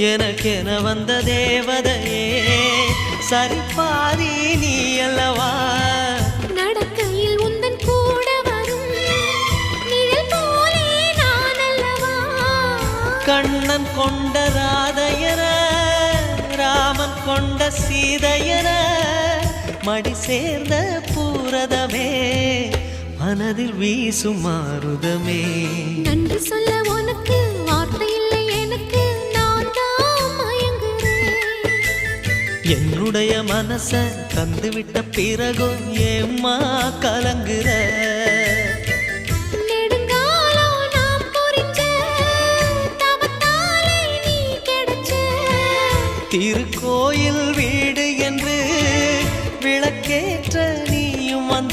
எனக்கென வந்த தேவதையே சரிபாதி நீ அல்லவா நடக்கையில் உந்தன் கூட வரும் நிழல் போலே நான் அல்லவா கண்ணன் கொண்ட ராதையர ராமன் கொண்ட சீதையர மடி சேர்ந்த பூரதமே மனதில் வீசும் மாருதமே நன்றி சொல்ல உனக்கு வார்த்தை இல்லை எனக்கு நான் தான் மயங்குறேன் என்னுடைய மனச தந்துவிட்ட பிறகும் ஏம்மா கல